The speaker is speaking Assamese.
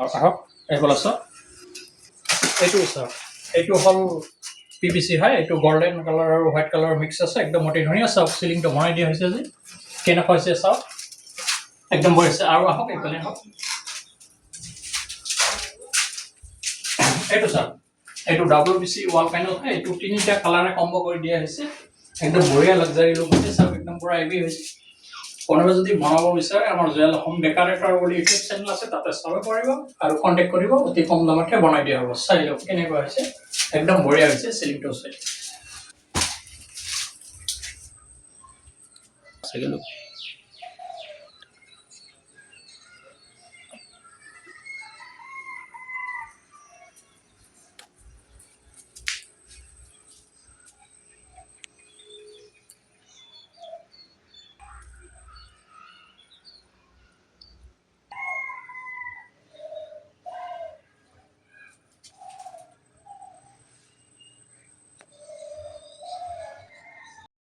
আহক এইফালে চাওক এইটো চাওক এইটো হ'ল PVC হয় এইটো গোল্ডেন কালাৰ আৰু হোৱাইট কালাৰ মিক্স আছে একদম অতি ধুনীয়া চাওক চিলিংটো বনাই দিয়া হৈছে যে কেনেকুৱা হৈছে চাওক একদম বঢ়িয়া হৈছে আৰু আহক এইফালে আহক এইটো চাওক এইটো WPC ৱাল পেনেল হয় এইটো তিনিটা কালাৰে কম্বো কৰি দিয়া হৈছে একদম বঢ়িয়া লাক্সাৰি লুক হৈছে চাওক একদম পুৰা হেভি হৈছে কোনোবাই যদি বনাব বিচাৰে আমাৰ জুৱেল হোম ডেকৰেটৰ বুলি ইউটিউব চেনেল আছে তাতে চাব পাৰিব আৰু কণ্টেক্ট কৰিব অতি কম দামতে বনাই দিয়া হ'ব চাই লওক কেনেকুৱা হৈছে একদম বঢ়িয়া হৈছে চিলিংটো চাই